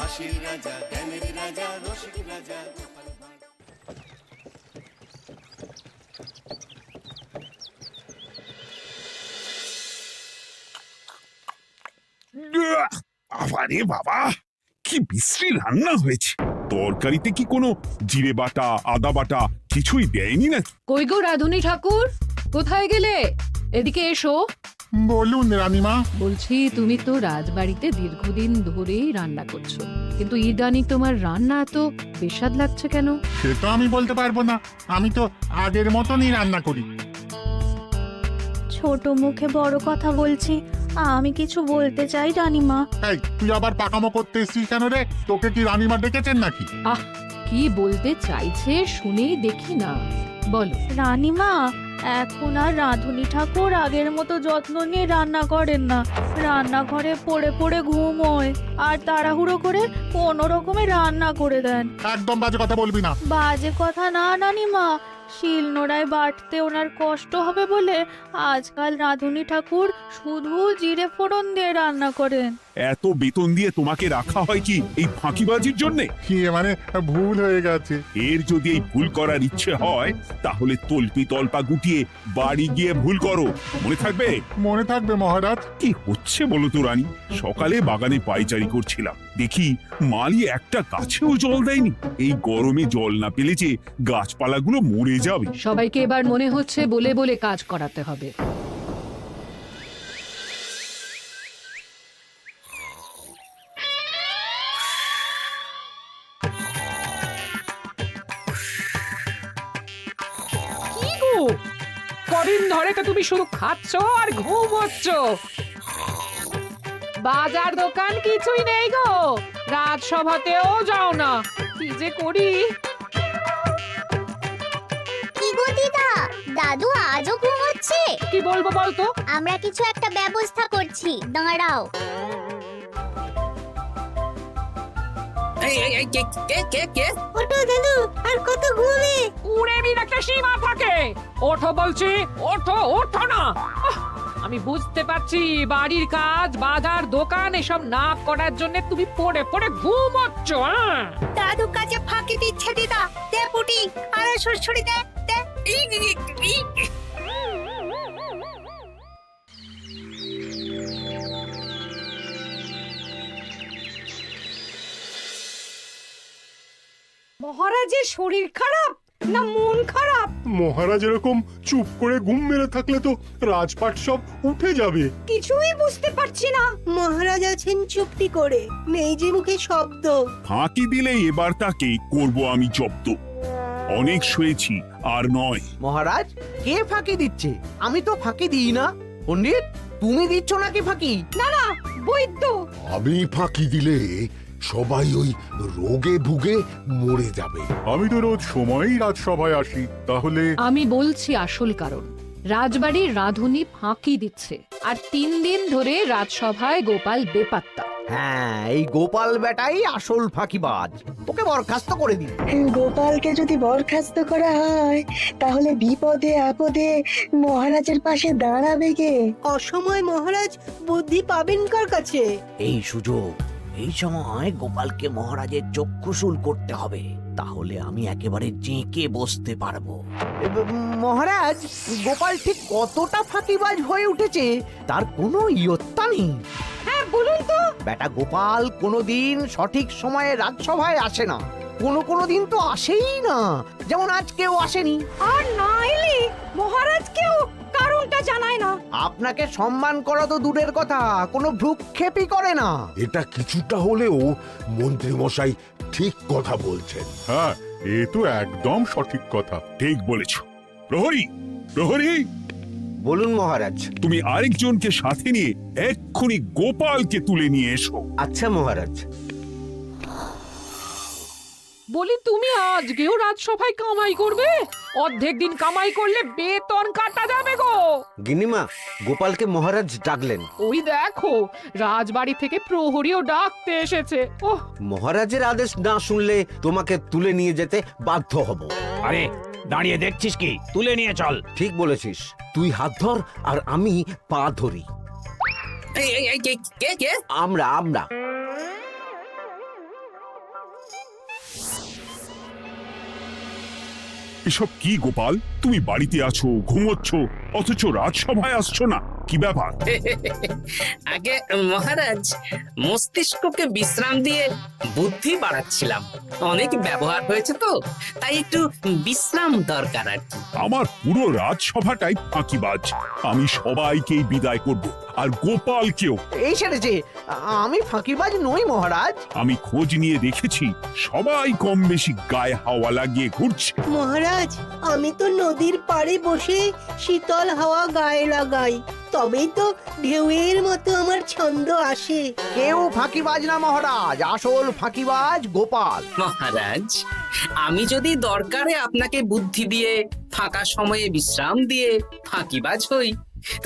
হাসির রাজা, জ্ঞানের রাজা, রসিক রাজা। আরে বাবা, কি বিশ্রী রান্না হয়েছে! তরকারিতে কি কোনো জিরে বাটা, আদা বাটা কিছুই দেয়নি নাকি? কই গো রাধুনী ঠাকুর, কোথায় গেলে? এদিকে এসো। বলুন রানীমা। বলছি, তুমি তো রাজবাড়িতে দীর্ঘদিন ধরেই রান্না করছো, কিন্তু ইদানি তোমার রান্না এত বেস্বাদ লাগছে কেন? সে তো আমি বলতে পারবো না, আমি তো আগের মতনই রান্না করি। ছোট মুখে বড় কথা বলছি, আমি কিছু বলতে চাই রানীমা। এই, তুই আবার পাকামো করতে এসছিস কেন রে? তোকে কি রানীমা ডেকেছেন নাকি? আহ, কি বলতে চাইছে শুনেই দেখি না, বলো। রানীমা, এখন আর রাধুনী ঠাকুর আগের মতো যত্ন নিয়ে রান্না করেন না। রান্নাঘরে পড়ে পড়ে ঘুমোয় আর তাড়াহুড়ো করে কোনো রকমে রান্না করে দেন। একদম বাজে কথা বলবি না। বাজে কথা না রানীমা, শিল নোড়ায় বাটতে ওনার কষ্ট হবে বলে আজকাল রাধুনী ঠাকুর শুধু জিরে ফোড়ন দিয়ে রান্না করেন। এত বেতন দিয়ে তোমাকে রাখা হয় কি এই ফাঁকিবাজির জন্যে? কি মানে, ভুল হয়ে গেছে। এর যদি এই ভুল করার ইচ্ছে হয় তাহলে তল্পি তল্পা গুটিয়ে বাড়ি গিয়ে ভুল করো, মনে থাকবে? মনে থাকবে মহারাজ। কি হচ্ছে বলো তো রানী? সকালে বাগানে পায়চারি করছিলাম, দেখি মালি একটা গাছেও জল দেয়নি। এই গরমে জল না পেলে যে গাছপালাগুলো মরে যাবে। সবাইকে এবার মনে হচ্ছে বলে বলে কাজ করাতে হবে। কি গো, কদিন ধরে তো তুমি শুধু খাচ্ছ আর ঘুমোচ্ছ। বাজার দোকান কিছুই নেই গো, রাজসভাতেও যাও না। কি যে করি। কি গো দিদা, দাদু আজও ঘুমোচ্ছে? কি বলবো বলতো? আমরা কিছু একটা ব্যবস্থা করছি, দাঁড়াও। ওঠো দাদু, আর কত ঘুমে? উড়েমির একটা সীমা থাকে। ওঠো বলছি, ওঠো, ওঠো না। আমি বুঝতে পারছি বাড়ির কাজ, বাজার দোকান এসব না করার জন্য তুমি পড়ে পড়ে ঘুমোচ্ছ। দাদু কাজে ফাঁকি দিচ্ছে দিদা। দে পুটি, আরে সরসরি দে দে। মহারাজের শরীর খারাপ না মন খারাপ? মহারাজ এরকম চুপ করে ঘুম মেরে থাকলে তো রাজপাট সব উঠে যাবে। কিছুই বুঝতে পারছি না। মহারাজ আছেন চুপটি করে, নেই যে মুখে শব্দ। ফাঁকি দিলে এবার তাকে করব আমি জব্দ। অনেক শুয়েছি, আর নয়। মহারাজ, কে ফাঁকি দিচ্ছে? আমি তো ফাঁকি দিই না। পণ্ডিত, তুমি দিচ্ছ নাকি ফাঁকি? না না, বৈদ্য। আমি ফাঁকি দিলে সবাই ওই রোগে ভুগে মরে যাবে। আমি তো রোজ সময়ই রাজসভায় আসি, তাহলে আমি বলছি আসল কারণ। রাজবাড়ির রাধুনী ফাঁকি দিচ্ছে, আর 3 দিন ধরে রাজসভায় গোপাল বেপাত্তা। হ্যাঁ, এই গোপাল বেটাই আসল ফাঁকিবাজ। ওকে বরখাস্ত করে দিন। গোপালকে যদি বরখাস্ত করা হয় তাহলে বিপদে আপদে মহারাজের পাশে দাঁড়াবে কে? অসময় মহারাজ বুদ্ধি পাবেন কার কাছে? এই সুযোগ, এই সময় গোপালকে মহারাজের চক্ষুশূল করতে হবে, তাহলে আমি একেবারে জেঁকে বসতে পারবো। মহারাজ, গোপাল ঠিক কতটা ফাঁকিবাজ হয়ে উঠেছে তার কোনো ইয়ত্তা নেই। হ্যাঁ বলুন তো। বেটা গোপাল কোনোদিন সঠিক সময়ে রাজসভায় আসে না, কোনো দিন তো আসেই না, যেমন আজকেও আসেনি। আর না এলে মহারাজকেও কারণটা জানায় না। আপনাকে সম্মান করা তো দূরের কথা, কোনো ভ্রুক্ষেপই করে না। এটা কিছুটা হলেও মন্ত্রী মশাই ঠিক কথা বলছেন। হ্যাঁ, এ তো একদম সঠিক কথা। ঠিক বলেছ। প্রহরী, প্রহরী, বলুন মহারাজ। তুমি আরেকজনকে সাথে নিয়ে এক্ষুনি গোপালকে তুলে নিয়ে এসো। আচ্ছা মহারাজ। বলি, তুমি আজকেও রাজসভায় কামাই করবে? অর্ধেক দিন কামাই করলে বেতন কাটা যাবে গো। গিন্নিমা, গোপালকে মহারাজ ডাকলেন। ওই দেখো, রাজবাড়ি থেকে প্রহরীও ডাকতে এসেছে। ওহ, মহারাজের আদেশ না শুনলে তোমাকে তুলে নিয়ে যেতে বাধ্য হব। আরে দাঁড়িয়ে দেখছিস কি? তুলে নিয়ে চল। ঠিক বলেছিস, তুই হাত ধর আর আমি পা ধরি। আমরা এসব কি গোপাল? তুমি বাড়িতে আছো, ঘুমোচ্ছ, অথচ রাজসভায় আসছো না, কি ব্যাপার? আগে মহারাজ, মস্তিষ্ককে বিশ্রাম দিয়ে বুদ্ধি বাড়াচ্ছিলাম। অনেক ব্যবহার হয়েছে তো, তাই একটু বিশ্রাম দরকার আর কি। আমার পুরো রাজসভাটাই ফাঁকিবাজ। আমি সবাইকেই বিদায় করব, আর গোপালকেও। এই সেরেছে, আমি ফাঁকিবাজ নই মহারাজ। আমি খোঁজ নিয়ে দেখেছি, সবাই কম বেশি গায়ে হাওয়া লাগিয়ে ঘুরছে। মহারাজ, আমি তো নদীর পাড়ে বসে শীতল হাওয়া গায়ে লাগাই, তবেই তো ঢেউয়ের মতো আমার ছন্দ আসে। কেউ ফাঁকিবাজ না মহারাজ, আসল ফাঁকিবাজ গোপাল। মহারাজ, আমি যদি দরকারে আপনাকে বুদ্ধি দিয়ে, ফাঁকা সময়ে বিশ্রাম দিয়ে ফাঁকিবাজ হই,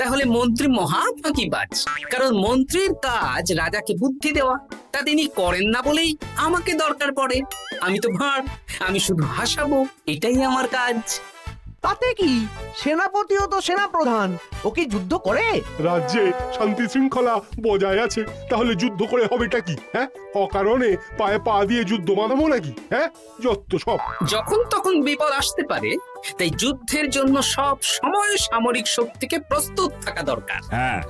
তাহলে মন্ত্রী মহা ফাঁকিবাজ। কারণ মন্ত্রীর কাজ রাজাকে বুদ্ধি দেওয়া, তা তিনি করেন না বলেই আমাকে দরকার পড়ে। আমি তো ভাঁড়, আমি শুধু হাসাবো, এটাই আমার কাজ। তাতে কি, সেনাপতিও তো সেনাপ্রধান, ও কি যুদ্ধ করে? রাজ্যে শান্তি শৃঙ্খলা বজায় আছে, তাহলে যুদ্ধ করে হবেটা কি? হ্যাঁ, অকারণে পায়ে পা দিয়ে যুদ্ধ বাঁধাবো নাকি? হ্যাঁ, যত সব। যখন তখন বিপদ আসতে পারে, তাই যুদ্ধের জন্য সব সময় সামরিক শক্তিকে প্রস্তুত থাকা দরকার। হ্যাঁ,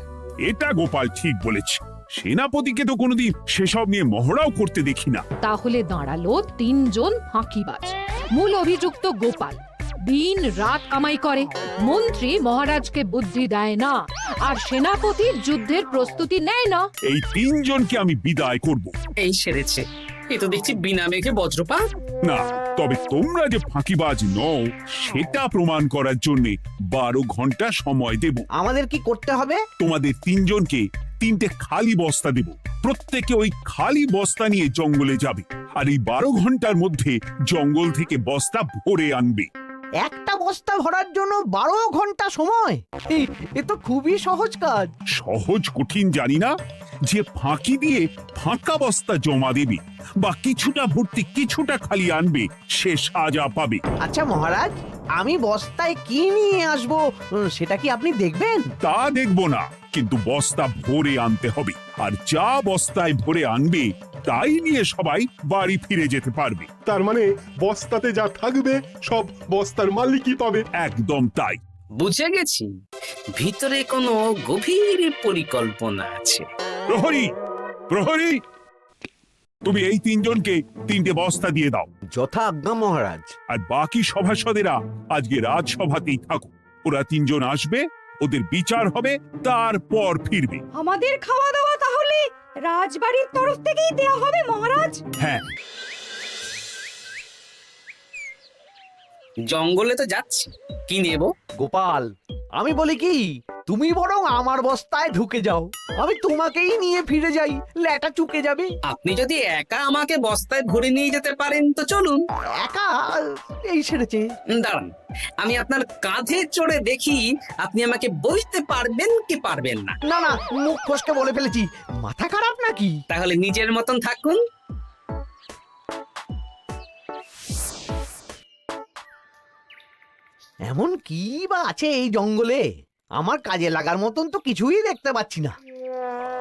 এটা গোপাল ঠিক বলেছে। সেনাপতিকে তো কোনোদিন সেসব নিয়ে মহড়াও করতে দেখি না। তাহলে দাঁড়ালো 3 জন ফাঁকিবাজ। মূল অভিযুক্ত গোপাল দিন রাত কামাই করে, মন্ত্রী মহারাজকে বুদ্ধি দেয় না, আর সেনাপতি যুদ্ধের প্রস্তুতি নেয় না। এই 3 জনকে আমি বিদায় করব। এই সেরেছে, এ তো দেখছি বিনা মেঘে বজ্রপাত। না, তবে তোমরা যে ফাঁকিবাজ নও সেটা প্রমাণ করার জন্য 12 ঘন্টা সময় দেব। আমাদের কি করতে হবে? তোমাদের 3 জনকে 3টে খালি বস্তা দেব। প্রত্যেকে ওই খালি বস্তা নিয়ে জঙ্গলে যাবে, আর এই 12 ঘন্টার মধ্যে জঙ্গল থেকে বস্তা ভরে আনবে। একটা বস্তা ভরার জন্য 12 ঘন্টা সময়? এ তো খুবই সহজ কাজ। সহজ কঠিন জানি না, যে ফাঁকি দিয়ে ফাঁকা বস্তা জমা দেবে বা কিছুটা ভর্তি কিছুটা খালি আনবে, সে সাজা পাবে। আচ্ছা মহারাজ, আমি বস্তায় কি নিয়ে আসবো সেটা কি আপনি দেখবেন? তা দেখবো না, কিন্তু বস্তা ভরে আনতে হবে। আর যা বস্তায় ভরে আনবে তাই নিয়ে সবাই বাড়ি ফিরে যেতে পারবে। তার মানে বস্তাতে যা থাকবে সব বস্তার মালিকই পাবে। একদম তাই। বুঝে গেছি, ভিতরে কোনো গভীর পরিকল্পনা আছে। প্রহরী, প্রহরী, তুমি এই 3 জনকে 3টে বস্তা দিয়ে দাও। যথা আজ্ঞা মহারাজ। আর বাকি সভাসদেরা আজকে রাজসভাতেই থাকো। ওরা 3 জন আসবে, ওদের বিচার হবে, তারপর ফিরবে। আমাদের খাওয়া দাওয়া তাহলে রাজবাড়ির তরফ থেকেই দেয়া হবে মহারাজ? হ্যাঁ, জঙ্গলে তো যাচ্ছি, কি নেব? গোপাল, আমি বলি কি, তুমি বরং আমার বস্তায় ঢুকে যাও, আমি তোমাকেই নিয়ে ফিরে যাই, ল্যাটা চুকে যাবে। আপনি যদি একা আমাকে বস্তায় ভরে নিয়ে যেতে পারেন তো চলুন। একা? এই সেরেছে। দাঁড়ান, আমি আপনার কাঁধে চড়ে দেখি আপনি আমাকে বইতে পারবেন কি পারবেন না। না না, মুখ ফসকে বলে ফেলেছি, মাথা খারাপ নাকি? তাহলে নিজের মতন থাকুন। এমন কি বা আছে এই জঙ্গলে? আমার কাজে লাগার মতন তো কিছুই দেখতে পাচ্ছি না।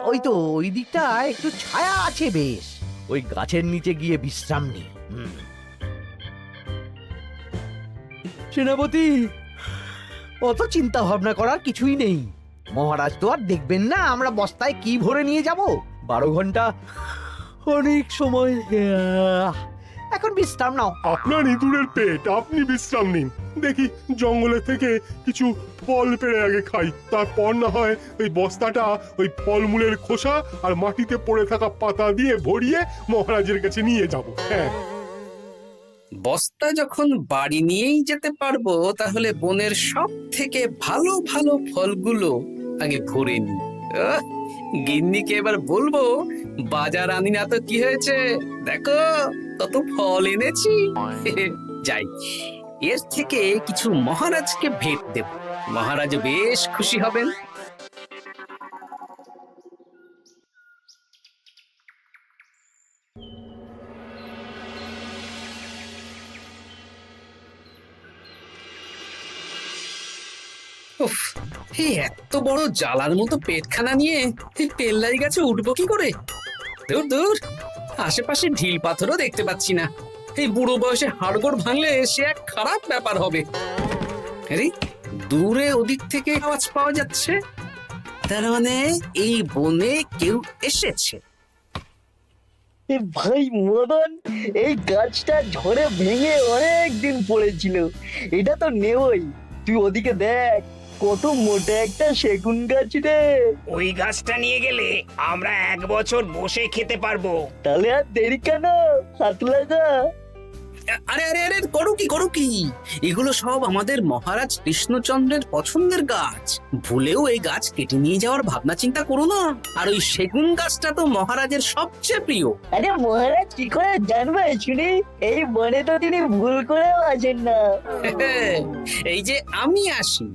ওই তো ওই দিকটা একটু ছায়া আছে বেশ, ওই গাছের নিচে গিয়ে বিশ্রাম নি। সেনাপতি, অত চিন্তা ভাবনা করার কিছুই নেই। মহারাজ তো আর দেখবেন না আমরা বস্তায় কি ভরে নিয়ে যাব। 12 ঘন্টা অনেক সময়। এখন বিশ্রাম নাও। আপনার ইঁদুরের পেট, আপনি বিশ্রাম নিন। দেখি জঙ্গলে থেকে কিছু ফল পেড়ে আগে খাই, তারপর না হয় ওই বস্তাটা ওই ফলমূলের খোসা আর মাটিতে পড়ে থাকা পাতা দিয়ে ভরিয়ে মহারাজের কাছে নিয়ে যাব। হ্যাঁ, বস্তা যখন বাড়ি নিয়েই যেতে পারবো, তাহলে বনের সব থেকে ভালো ভালো ফলগুলো আগে ভরে নি। গিন্নিকে এবার বলবো, বাজার আনি না তো কি হয়েছে, দেখো কত ফল এনেছি। যাই, এর থেকে কিছু মহারাজকে ভেট দেব, মহারাজ বেশ খুশি হবেন। উফ, এই এত বড় জ্বালার মতো পেটখানা নিয়ে এই পেল্লাই গাছে উঠবো কি করে? দূর দূর, আশেপাশে ঢিল পাথরও দেখতে পাচ্ছি না। এই বুড়ো বয়সে হাড়গোড় ভাঙলে সে এক খারাপ ব্যাপার হবে। আরে দূরে ওদিক থেকে আওয়াজ পাওয়া যাচ্ছে, তার মানে এই বনে কেউ এসেছে। ভাই মদন, এই গাছটা ঝড়ে ভেঙে অনেক দিন পড়েছিল, এটা তো নেবই। তুই ওদিকে দেখ, কত মোটা একটা সেগুন গাছ রে। ওই গাছটা নিয়ে গেলে আমরা 1 বছর বসে খেতে পারবো। তাহলে আর দেরি কেন, হাত লাগা। আরে আরে আরে করো কি, এগুলো সব আমাদের মহারাজ কৃষ্ণচন্দ্রের পছন্দের গাছ। ভুলেও এই গাছ কেটে নিয়ে যাওয়ার ভাবনা চিন্তা করো না। আর ওই সেগুন গাছটা তো মহারাজের সবচেয়ে প্রিয়। আরে মহারাজ কি করে জানবে শুনি, এই বনে তো তিনি ভুল করেও আসেন না। এই যে আমি আসি,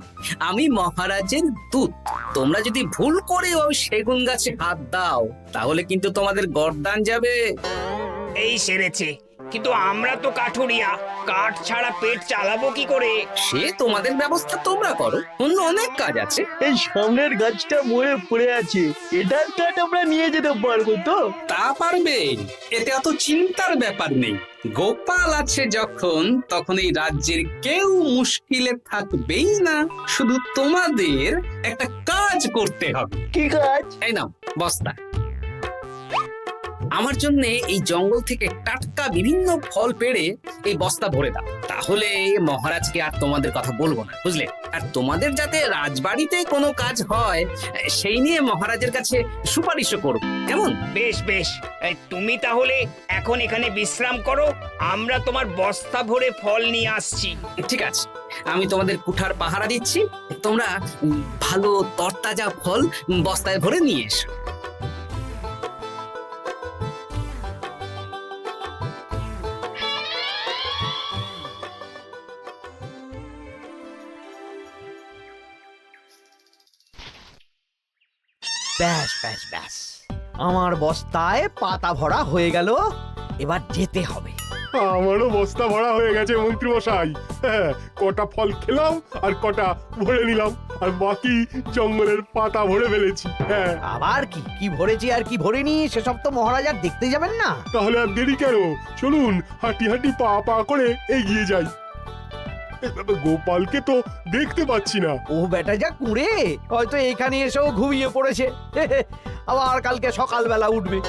আমি মহারাজের দূত। তোমরা যদি ভুল করে ওই সেগুন গাছে হাত দাও, তাহলে কিন্তু তোমাদের গর্দান যাবে। এই সেরেছে, কিন্তু আমরা তো কাঠুরিয়া, কাঠ ছাড়া পেট চালাবো কি করে? সে তোমাদের ব্যবস্থা তোমরা করো, অন্য অনেক কাজ আছে। এই সামনের গাছটা মরে পড়ে আছে, এটার কাঠ আমরা নিয়ে যেতে পারবো তো? তা পারবে, এতে অত চিন্তার ব্যাপার নেই। গোপাল আছে যখন, তখন এই রাজ্যের কেউ মুশকিলে থাকবেই না। শুধু তোমাদের একটা কাজ করতে হবে। কি কাজ? এই নাও বস্তা। আমার জন্য এই জঙ্গল থেকে টাটকা বিভিন্ন ফল পেড়ে এই বস্তা ভরে দাও, তাহলে মহারাজকে আর তোমাদের কথা বলবো না, বুঝলে? আর তোমাদের যাতে রাজবাড়িতে কোনো কাজ হয় সেই নিয়ে মহারাজের কাছে সুপারিশও করো, কেমন? বেশ বেশ, তুমি তাহলে এখন এখানে বিশ্রাম করো, আমরা তোমার বস্তা ভরে ফল নিয়ে আসছি। ঠিক আছে, আমি তোমাদের কুঠার পাহারা দিচ্ছি, তোমরা ভালো তরতাজা ফল বস্তায় ভরে নিয়ে এসো। ব্যাস ব্যাস ব্যাস, আমার বস্তায় পাতা ভরা হয়ে গেল, এবার যেতে হবে। আমারও বস্তা ভরা হয়ে গেছে মন্ত্রী মশাই। হ্যাঁ, কটা ফল খেলাম আর কটা ভরে নিলাম, আর বাকি জঙ্গলের পাতা ভরে ফেলেছি। হ্যাঁ, আবার কি কি ভরেছি আর কি ভরিনি সেসব তো মহারাজ আর দেখতে যাবেন না। তাহলে আর দেরি কেন, চলুন হাঁটি হাঁটি পা পা করে এগিয়ে যাই। গোপালকে তো দেখতে পাচ্ছি না। ও বেটা যা কুঁড়ে, হয়তো এখানে এসেও ঘুমিয়ে পড়েছে। আবার কালকে সকালবেলা উঠবে।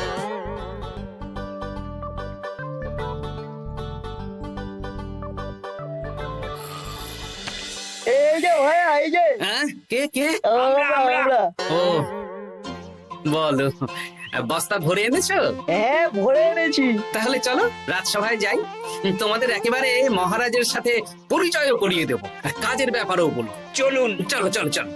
এই যে ভাইয়া, এই যে। হ্যাঁ, কে কে? আমরা। ও বলো, বস্তা ভরে এনেছো? হ্যাঁ, ভরে এনেছি। তাহলে চলো রাজসভায় যাই, তোমাদের একেবারে মহারাজের সাথে পরিচয়ও করিয়ে দেবো, আর কাজের ব্যাপারেও বলবো। চলুন, চলো চলো চলো।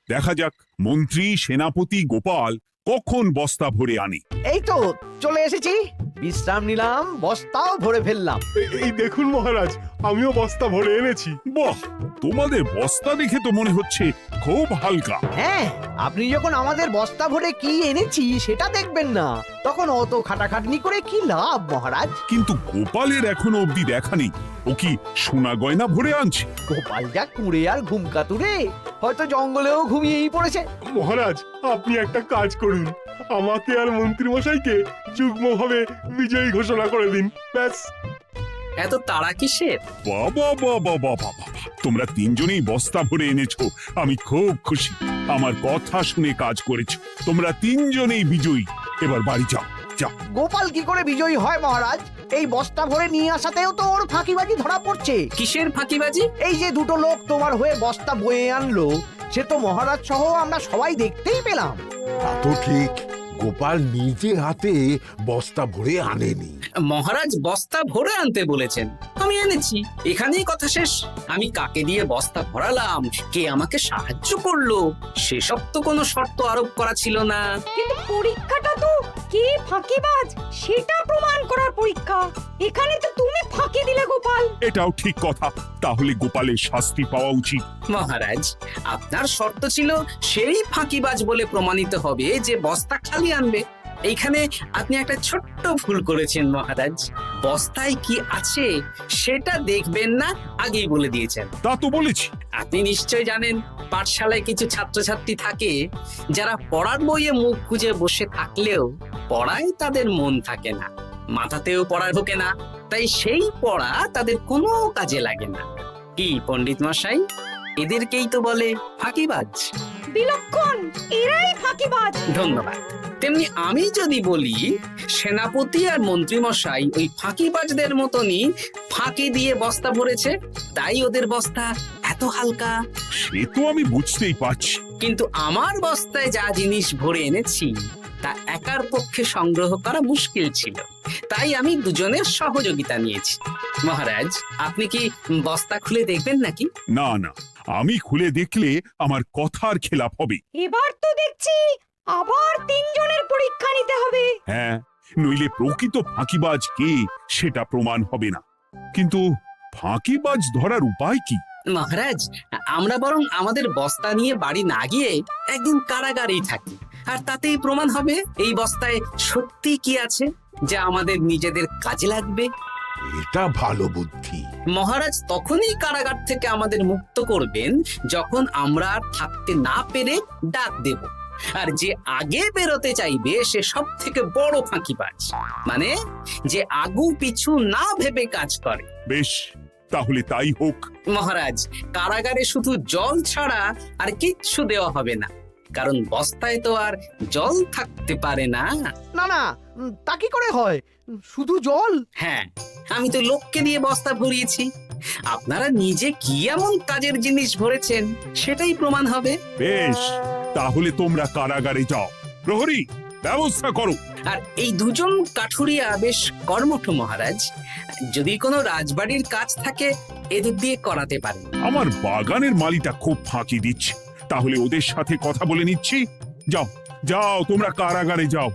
দেখা যাক মন্ত্রী সেনাপতি গোপাল কখন বস্তা ভরে আনে। এই তো চলে এসেছি, বিশ্রাম নিলাম, বস্তাও ভরে ফেললাম। এই দেখুন মহারাজ, আমিও বস্তা ভরে এনেছি। বাহ, তোমাদের বস্তা দেখে তো মনে হচ্ছে খুব হালকা। হ্যাঁ, আপনি যখন আমাদের বস্তা ভরে কি এনেছি সেটা দেখবেন না, তখন অত খাটাখাটনি করে কি লাভ মহারাজ? কিন্তু গোপালের এখনো অবধি দেখা নেই, ও কি সোনা গয়না ভরে আনছে? গোপাল যা কুঁড়ে আর ঘুমকাতুরে, হয়তো জঙ্গলেও ঘুমিয়েই পড়েছে। মহারাজ, আপনি একটা কাজ করুন, আমাকে আর মন্ত্রী মশাইকে যুগ্মভাবে বিজয়ী ঘোষণা করে দিন, ব্যাস। এত তাড়া কিসের? বাবা বাবা বাবা বাবা, তোমরা তিনজনেই বস্তা ভরে এনেছো, আমি খুব খুশি। আমার কথা শুনে কাজ করেছো, তোমরা তিনজনেই বিজয়ী। এবার বাড়ি যাও, যাও। গোপাল কি করে বিজয়ী হয় মহারাজ? এই বস্তা ভরে নিয়ে আসাতেও তো ওর ফাঁকিবাজি ধরা পড়ছে। কিসের ফাঁকিবাজি? এই যে দুটো লোক তোমার হয়ে বস্তা বয়ে আনলো, সে তো মহারাজ সহ আমরা সবাই দেখতেই পেলাম। তা তো ঠিক, গোপাল নিজে হাতে বস্তা ভরে আনেনি। মহারাজ বস্তা ভরে আনতে বলেছেন, আমি এনেছি, এখানেই কথা শেষ। আমি কাকে দিয়ে বস্তা ভরালাম, কে আমাকে সাহায্য করলো, সেসব তো কোনো শর্ত আরোপ করা ছিল না। কিন্তু পরীক্ষাটা তো কে ফাঁকিবাজ সেটা প্রমাণ করার পরীক্ষা। এখানে তো তুমি ফাঁকি দিলে গোপাল। এটাও ঠিক কথা, তাহলে গোপালের শাস্তি পাওয়া উচিত। মহারাজ, আপনার শর্ত ছিল সেই ফাঁকিবাজ বলে প্রমাণিত হবে যে বস্তা খালি আনবে। এইখানে আপনি একটা ছোট্ট ভুল করেছেন মহারাজ। বস্তায় কি আছে সেটা দেখবেন না আগেই বলে দিয়েছেন। তা তো বলেছি। আপনি নিশ্চয় জানেন পাঠশালায় কিছু ছাত্রছাত্রী থাকে যারা পড়ার বইয়ে মুখ গুজে বসে থাকলেও পড়ায় তাদের মন থাকে না, মাথাতেও পড়া ঢোকে না, তাই সেই পড়া তাদের কোনো কাজে লাগে না। কি পণ্ডিত মশাই, এদেরকেই তো বলে ফাঁকিবাজ। বিলক্ষণ, এরাই ফাঁকিবাজ। ধন্যবাদ। তেমনি আমি যদি বলি সেনাপতি আর মন্ত্রী মশাই ওই ফাঁকিবাজদের মতনই ফাঁকি দিয়ে বস্তা ভরেছে, তাই ওদের বস্তা এত হালকা। সে তো আমি বুঝতেই পারছি। কিন্তু আমার বস্তায় যা জিনিস ভরে এনেছি তা একার পক্ষে সংগ্রহ করা মুশকিল ছিল, তাই আমি দুজনের সহযোগিতা নিয়েছি। মহারাজ, আপনি কি বস্তা খুলে দেখবেন নাকি? না না, আমি খুলে দেখলে আমার কথার খেলাপ হবে। এবার তো দেখছি আবার তিনজনের পরীক্ষা নিতে হবে। হ্যাঁ, নইলে প্রকৃত ফাঁকিবাজ কে সেটা প্রমাণ হবে না। কিন্তু ফাঁকিবাজ ধরার উপায় কি? মহারাজ, আমরা বরং আমাদের বস্তা নিয়ে বাড়ি না গিয়ে একদিন কারাগারেই থাকি, আর তাতেই প্রমাণ হবে এই বস্তায় সত্যি কি আছে যা আমাদের নিজেদের কাজে লাগবে। এটা ভালো বুদ্ধি। মহারাজ তখনই কারাগার থেকে আমাদের মুক্ত করবেন যখন আমরা আর থাকতে না পেরে ডাক দেব, আর যে আগে বেরোতে চাইবে সে সব থেকে বড় ফাঁকিবাজ, মানে যে আগু পিছু না ভেবে কাজ করে। বেশ, তাহলে তাই হোক। মহারাজ, কারাগারে শুধু জল ছাড়া আর কিচ্ছু দেওয়া হবে না, কারণ বস্তায় তো আর জল থাকতে পারে না। না না, তা কি করে হয়? শুধু জল? হ্যাঁ, আমি তো লোককে দিয়ে বস্তা ভরিয়েছি। আপনারা নিজে কি এমন কাজের জিনিস ভরেছেন সেটাই প্রমাণ হবে। বেশ, তাহলে তোমরা কারাগারে যাও। প্রহরী, ব্যবস্থা করো। আর এই দুজন কাঠুরিয়া বেশ কর্মঠ মহারাজ, যদি কোনো রাজবাড়ির কাজ থাকে এদের দিয়ে করাতে পারেন। আমার বাগানের মালিটা খুব ফাঁকি দিচ্ছে, তাহলে ওদের সাথে কথা বলে নিচ্ছি। যাও যাও, তোমরা কারাগারে যাও।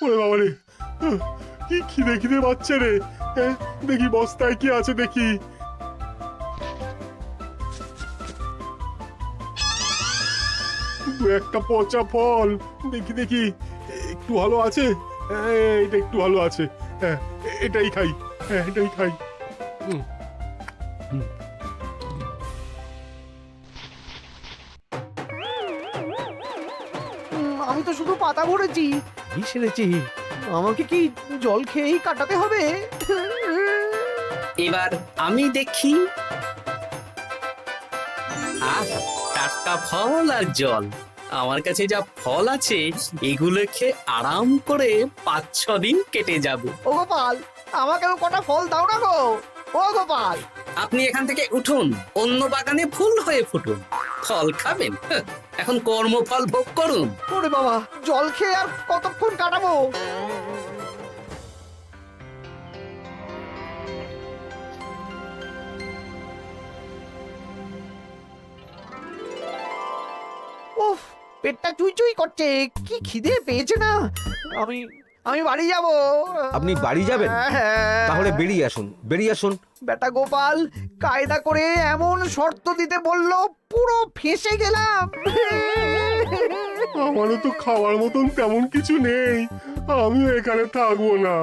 ওরে বাবা রে, কি খিদে খিদে পাচ্ছে রে। দেখি বস্তায় কি আছে দেখি। দু একটা পচা ফল, দেখি দেখি একটু ভালো আছে। এটা একটু ভালো আছে, হ্যাঁ এটাই খাই, হ্যাঁ এটাই খাই। আমি তো শুধু পাতা ভরেছি, কি সেরেছি? আমাকে কি জল খেয়েই কাটাতে হবে? এবার আমি দেখি। আহ, টাটকা ফল আর জল। আমার কাছে যা ফল আছে এগুলো খেয়ে আরাম করে 5-6 দিন কেটে যাবে। ও গোপাল, আমাকেও কটা ফল দাও না গো। ও গোপাল, আপনি এখান থেকে উঠুন, অন্য বাগানে ফুল হয়ে ফুটুন। ফল খাবেন? এখন কর্মফল ভোগ করুন। ওরে বাবা, জল খেয়ে আর কতক্ষণ কাটাবো? উফ, পেটটা চুই চুই করছে, কি খিদে পেয়েছে না। আমি আমি বাড়ি যাব। আপনি বাড়ি যাবেন? তাহলে বেরিয়ে আসুন, বেরিয়ে আসুন। বেটা গোপাল কায়দা করে এমন শর্ত দিতে বললো, পুরো ফেঁসে গেলাম। আমারও তো খাওয়ার মতন তেমন কিছু নেই, আমিও এখানে থাকবো না।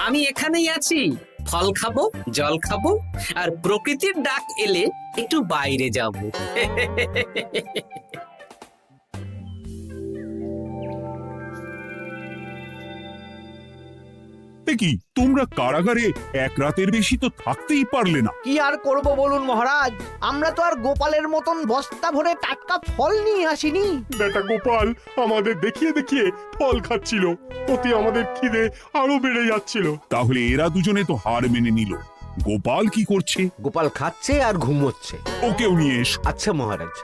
আমি এখানেই আছি, ফল খাবো, জল খাবো, আর প্রকৃতির ডাক এলে একটু বাইরে যাব। কি তোমরা কারাগারে এক রাতের বেশি তো থাকতেই পারলে না? কি আর করব বলুন মহারাজ, আমরা তো আর গোপালের মতন বস্তা ভরে টাটকা ফল নিয়ে আসিনি। বেটা গোপাল আমাদের দেখিয়ে দেখিয়ে ফল খাচ্ছিল, অতি আমাদের খিদে আরো বেড়ে যাচ্ছিল। তাহলে এরা দুজনে তো হার মেনে নিল। গোপাল কি করছে? গোপাল খাচ্ছে আর ঘুমোচ্ছে। ওকেও নিয়ে এসো। আচ্ছা মহারাজ।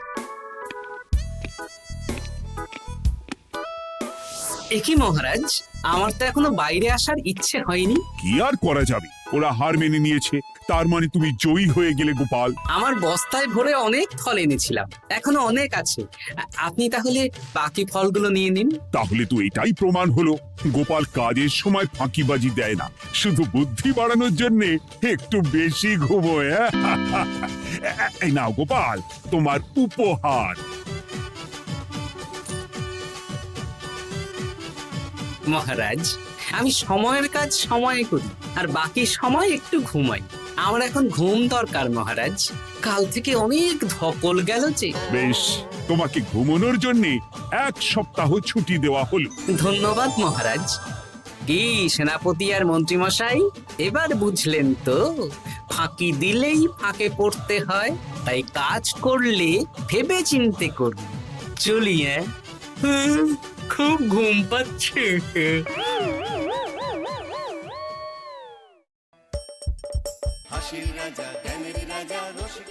একই মহারাজ, আমার তো এখনো বাইরে আসার ইচ্ছে হয়নি। কি আর করা যাবে, ওরা হার মেনে নিয়েছে, তার মানে তুমি জয়ী হয়ে গেলে গোপাল। আমার বস্তায় ভরে অনেক ফল এনেছিলাম, এখনো অনেক আছে। আপনি তাহলে বাকি ফলগুলো নিয়ে নিন। তাহলে তো এটাই প্রমাণ হলো গোপাল কাজের সময় ফাঁকিবাজি দেয় না, শুধু বুদ্ধি বাড়ানোর জন্য একটু বেশি ঘুমোয়। এই নাও গোপাল, তোমার উপহার। মহারাজ, আমি সময়ের কাজ সময়ে করি আর বাকি সময় একটু ঘুমাই। আমার এখন ঘুম দরকার মহারাজ, কাল থেকে অনেক ধকল গেল যে। বেশ, তোমাকে ঘুমানোর জন্য 1 সপ্তাহ ছুটি দেওয়া হলো। ধন্যবাদ মহারাজ। কি সেনাপতি আর মন্ত্রী মশাই, এবার বুঝলেন তো ফাঁকি দিলেই ফাঁকে পড়তে হয়, তাই কাজ করলে ভেবে চিন্তে করুন। চলি। খুব ঘুম পাচ্ছে। হাসির রাজা জ্ঞানের রাজা রসিক